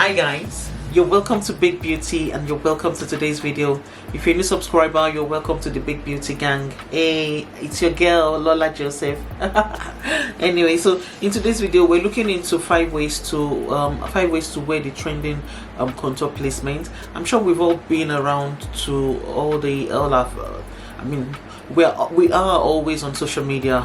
Hi guys, you're welcome to Big Beauty and you're welcome to today's video. If you're a new subscriber, you're welcome to the Big Beauty gang. Hey, it's your girl Lola Joseph. Anyway, so in today's video we're looking into five ways to wear the trending contour placement. I'm sure we've all been around to we are always on social media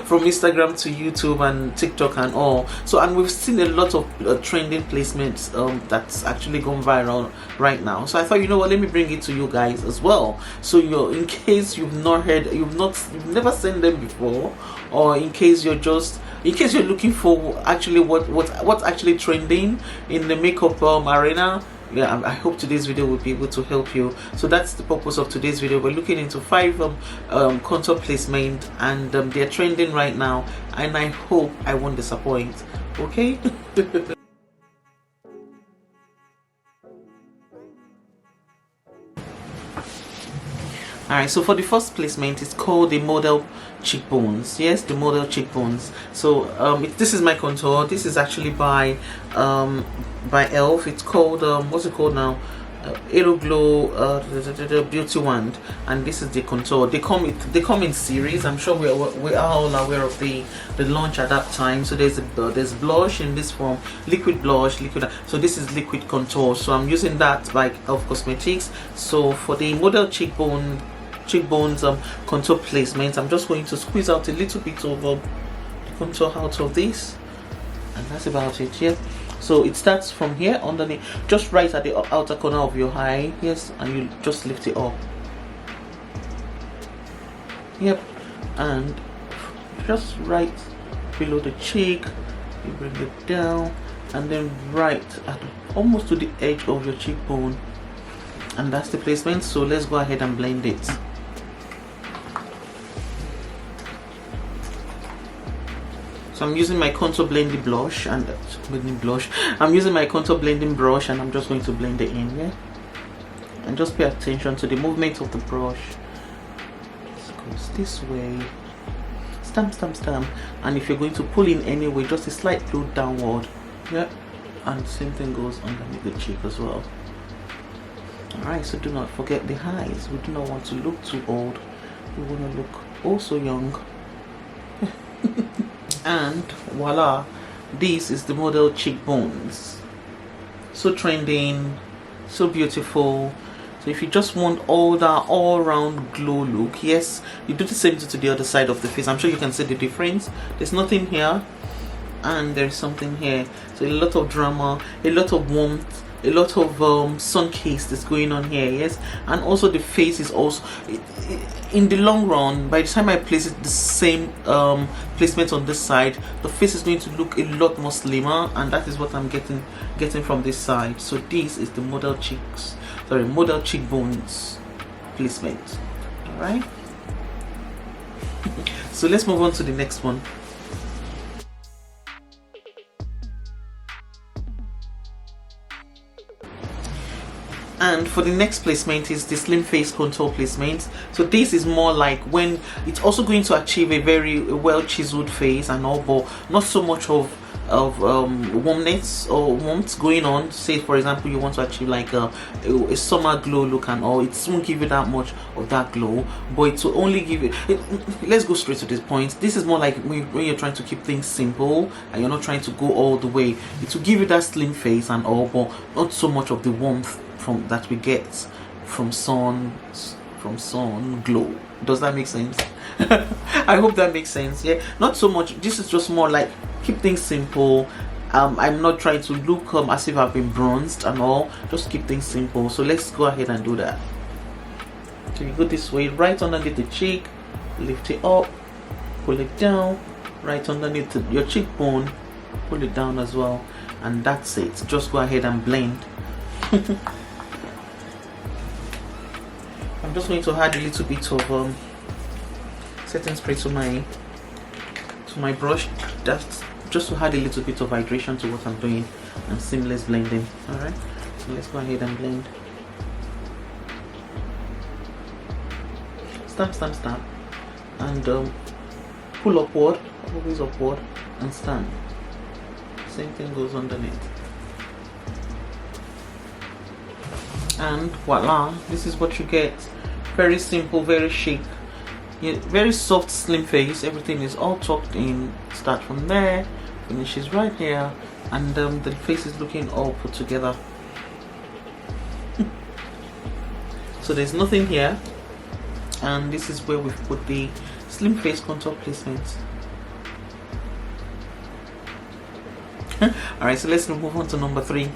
from Instagram to YouTube and TikTok and all. So, and we've seen a lot of trending placements that's actually gone viral right now. So I thought, you know what, let me bring it to you guys as well. So in case you've never seen them before, or in case you're looking for actually what's actually trending in the makeup arena. Yeah, I hope today's video will be able to help you. So that's the purpose of today's video. We're looking into five contour placement, and they're trending right now, and I hope I won't disappoint. Okay. Alright, so for the first placement, it's called the model cheekbones. Yes, the model cheekbones. So this is my contour. This is actually by Elf. It's called what's it called now? Halo Glow Beauty Wand, and this is the contour. They come in series. I'm sure we are all aware of the launch at that time. So there's blush in this form, liquid blush, so this is liquid contour. So I'm using that by Elf Cosmetics. So for the model cheekbones contour placement, I'm just going to squeeze out a little bit of the contour out of this, and that's about it. Yeah. So it starts from here underneath, just right at the outer corner of your eye. Yes, and you just lift it up. Yep, and just right below the cheek, you bring it down, and then right at almost to the edge of your cheekbone, and that's the placement. So let's go ahead and blend it. So I'm using my contour blending blush I'm using my contour blending brush, and I'm just going to blend it in. Yeah, and just pay attention to the movement of the brush. It goes this way, stamp, and if you're going to pull in anyway, just a slight pull downward. Yeah, and same thing goes underneath the cheek as well. Alright, so do not forget the eyes. We do not want to look too old, we want to look also young. And voila, this is the model cheekbones. So trending, so beautiful. So if you just want all that all-round glow look, yes, you do the same to the other side of the face. I'm sure you can see the difference. There's nothing here and there's something here. So a lot of drama, a lot of warmth, a lot of sun kissed is going on here. Yes, and also the face is also in the long run, by the time I place it the same placement on this side, the face is going to look a lot more slimmer, and that is what I'm getting from this side. So this is the model cheekbones placement. All right. So let's move on to the next one. And for the next placement is the slim face contour placement. So this is more like when it's also going to achieve a very well chiseled face and all, but not so much of warmth going on. Say for example you want to achieve like a summer glow look and all, it won't give you that much of that glow, but it will only give it. Let's go straight to this point. This is more like when you're trying to keep things simple and you're not trying to go all the way. It will give you that slim face and all, but not so much of the warmth that we get from sun glow. Does that make sense? I hope that makes sense. Yeah, not so much. This is just more like keep things simple. I'm not trying to look as if I've been bronzed and all, just keep things simple. So let's go ahead and do that. So you go this way, right underneath the cheek, lift it up, pull it down, right underneath your cheekbone, pull it down as well, and that's it. Just go ahead and blend. I'm just going to add a little bit of setting spray to my brush. That's just to add a little bit of hydration to what I'm doing, and seamless blending. Alright, so let's go ahead and blend. Stamp, and pull upward, always upward, and stand. Same thing goes underneath. and voila, this is what you get. Very simple, very chic, yeah, very soft, slim face. Everything is all tucked in. Start from there, finishes right here, and the face is looking all put together. So there's nothing here, and this is where we've put the slim face contour placement. Alright, so let's move on to number 3.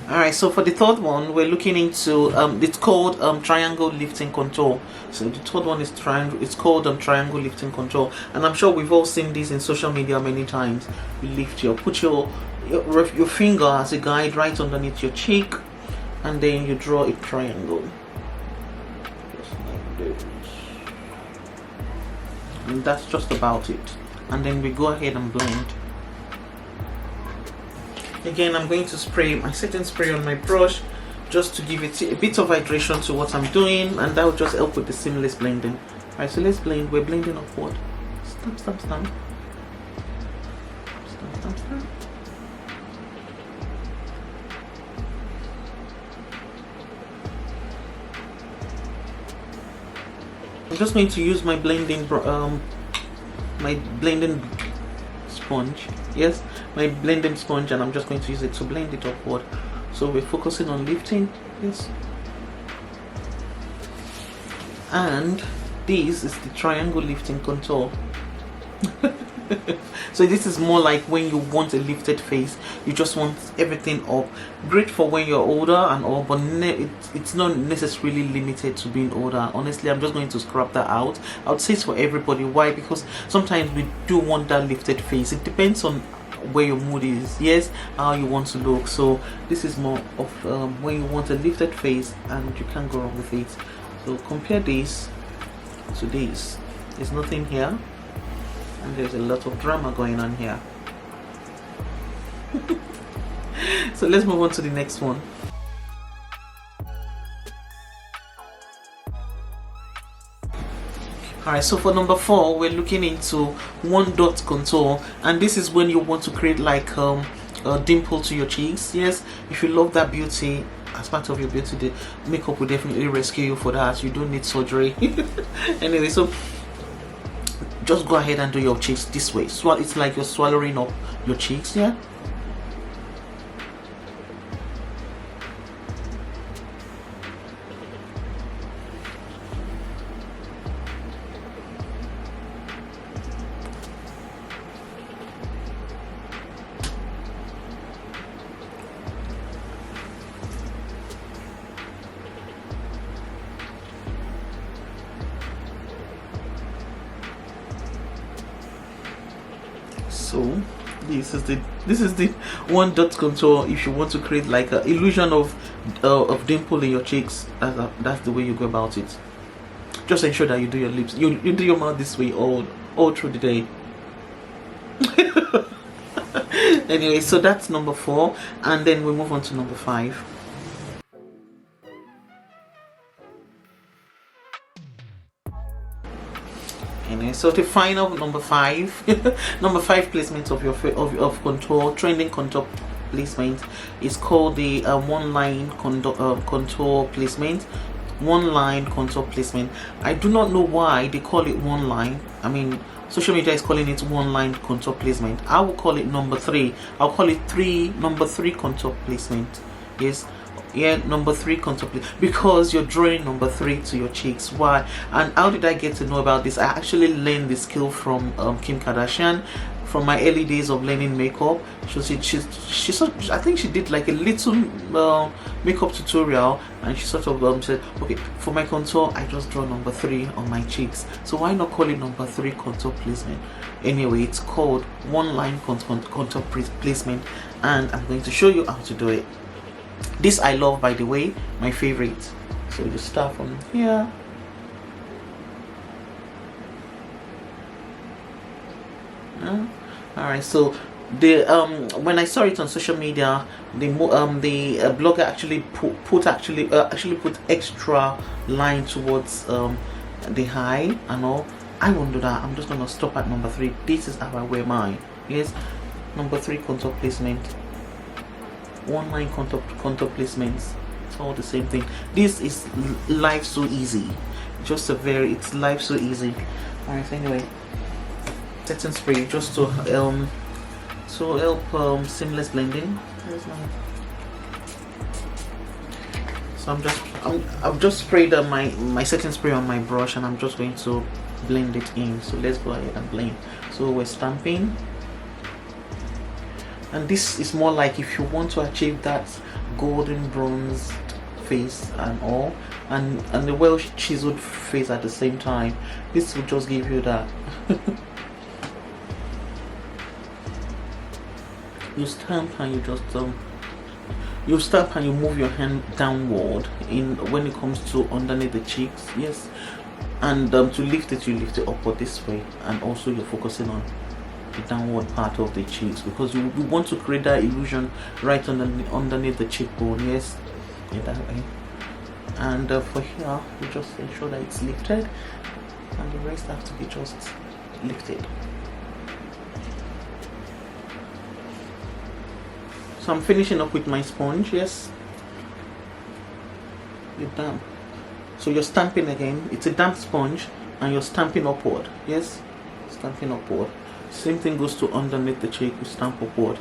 Alright, so for the third one, we're looking into it's called triangle lifting contour. So the third one is triangle. It's called triangle lifting contour, and I'm sure we've all seen this in social media many times. You lift put your finger as a guide right underneath your cheek, and then you draw a triangle. Just like this. And that's just about it. And then we go ahead and blend. Again, I'm going to spray my setting spray on my brush just to give it a bit of hydration to what I'm doing, and that will just help with the seamless blending. Alright, so let's blend. We're blending upward. Stamp, stamp, stamp. Stamp, stamp, stamp. I'm just going to use my blending sponge. Yes, my blending sponge, and I'm just going to use it to blend it upward. So we're focusing on lifting. Yes, and this is the triangle lifting contour. So this is more like when you want a lifted face, you just want everything up. Great for when you're older and all, but it's not necessarily limited to being older. Honestly, I'm just going to scrap that out. I would say it's for everybody. Why? Because sometimes we do want that lifted face. It depends on where your mood is, yes, how you want to look. So this is more of when you want a lifted face and you can't go wrong with it. So compare this to this. There's nothing here, and there's a lot of drama going on here. So let's move on to the next one. Alright, so for number 4, we're looking into one dot contour, and this is when you want to create like a dimple to your cheeks. Yes, if you love that beauty as part of your beauty, the makeup will definitely rescue you for that. You don't need surgery. Anyway, so just go ahead and do your cheeks this way. So it's like you're swallowing up your cheeks, yeah. So this is the one dot contour. If you want to create like an illusion of dimple in your cheeks, that's the way you go about it. Just ensure that you do your lips, you do your mouth this way all through the day. Anyway, so that's number 4, and then we move on to number 5. Anyway, so the final number 5 number 5 placement of your of contour, trending contour placement is called the one line contour placement. One line contour placement. I do not know why they call it one line. I mean, social media is calling it one line contour placement. I will call it number 3. I'll call it number 3 contour placement. Yes, yeah, number 3 contour, because you're drawing number 3 to your cheeks. Why? And how did I get to know about this? I actually learned this skill from Kim Kardashian, from my early days of learning makeup. I think she did like a little makeup tutorial, and she sort of said, okay, for my contour I just draw number 3 on my cheeks, so why not call it number 3 contour placement? Anyway, it's called one line contour placement, and I'm going to show you how to do it. This I love, by the way, my favorite. So you start from here. Alright, so the when I saw it on social media, the blogger actually put extra line towards the eye and all. I won't do that. I'm just gonna stop at number 3. This is how I wear mine. Yes, number 3, contour placement. One line contour placements. It's all the same thing. This is life so easy. Just it's life so easy. Alright, so anyway, setting spray just to help seamless blending. Where's my... So I've just sprayed my setting spray on my brush, and I'm just going to blend it in. So let's go ahead and blend. So we're stamping, and this is more like if you want to achieve that golden bronze face and all, and the well chiseled face at the same time, this will just give you that. You stamp and you just you stamp and you move your hand downward in when it comes to underneath the cheeks. Yes, and to lift it, you lift it upward this way, and also you're focusing on the downward part of the cheeks, because you want to create that illusion right underneath the cheekbone. Yes, in that way. And for here, we just ensure that it's lifted, and the rest have to be just lifted. So I'm finishing up with my sponge. Yes, you're damp. So you're stamping again. It's a damp sponge, and you're stamping upward. Yes, stamping upward. Same thing goes to underneath the cheek. You stamp upward.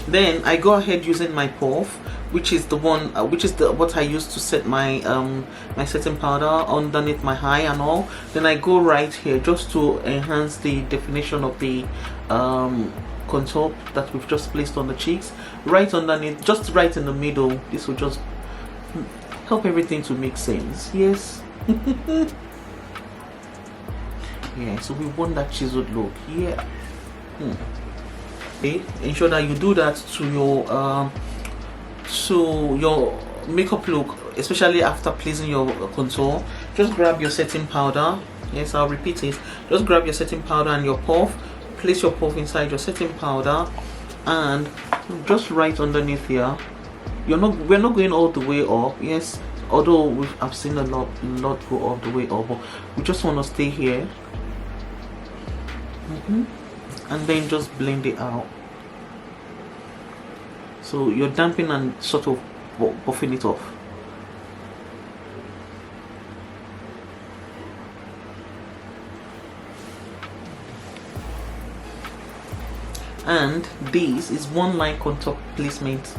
Then I go ahead using my puff, which is the one, what I use to set my my setting powder underneath my eye and all. Then I go right here just to enhance the definition of the contour that we've just placed on the cheeks, right underneath, just right in the middle. This will just help everything to make sense. Yes. Yeah, so we want that chiseled look. Yeah. Okay, ensure that you do that to your makeup look, especially after placing your contour. Just grab your setting powder. Yes, I'll repeat it. Just grab your setting powder and your puff. Place your puff inside your setting powder, and just right underneath here. We're not going all the way up. Yes, although I've seen a lot go all the way up, but we just want to stay here. And then just blend it out. So you're damping and sort of buffing it off. And this is one line contour placement.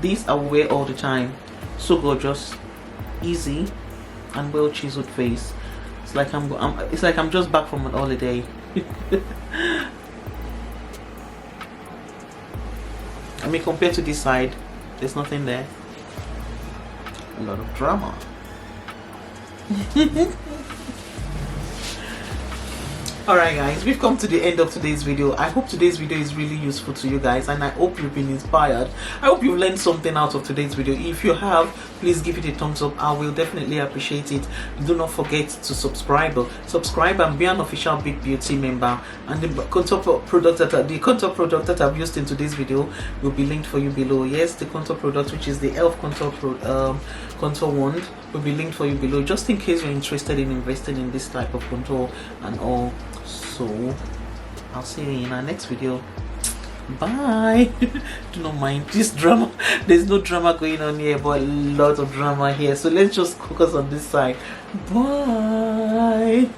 These I wear all the time. So gorgeous, easy, and well chiseled face. It's like I'm just back from an holiday. I mean, compared to this side, there's nothing there. A lot of drama. Alright guys, we've come to the end of today's video. I hope today's video is really useful to you guys, and I hope you've been inspired. I hope you've learned something out of today's video. If you have, please give it a thumbs up. I will definitely appreciate it. Do not forget to subscribe and be an official Big Beauty member. And the contour product that I've used in today's video will be linked for you below. Yes, the contour product, which is the e.l.f. contour wand, will be linked for you below, just in case you're interested in investing in this type of contour and all. So I'll see you in our next video. Bye. Do not mind this drama. There's no drama going on here, but a lot of drama here. So let's just focus on this side. Bye.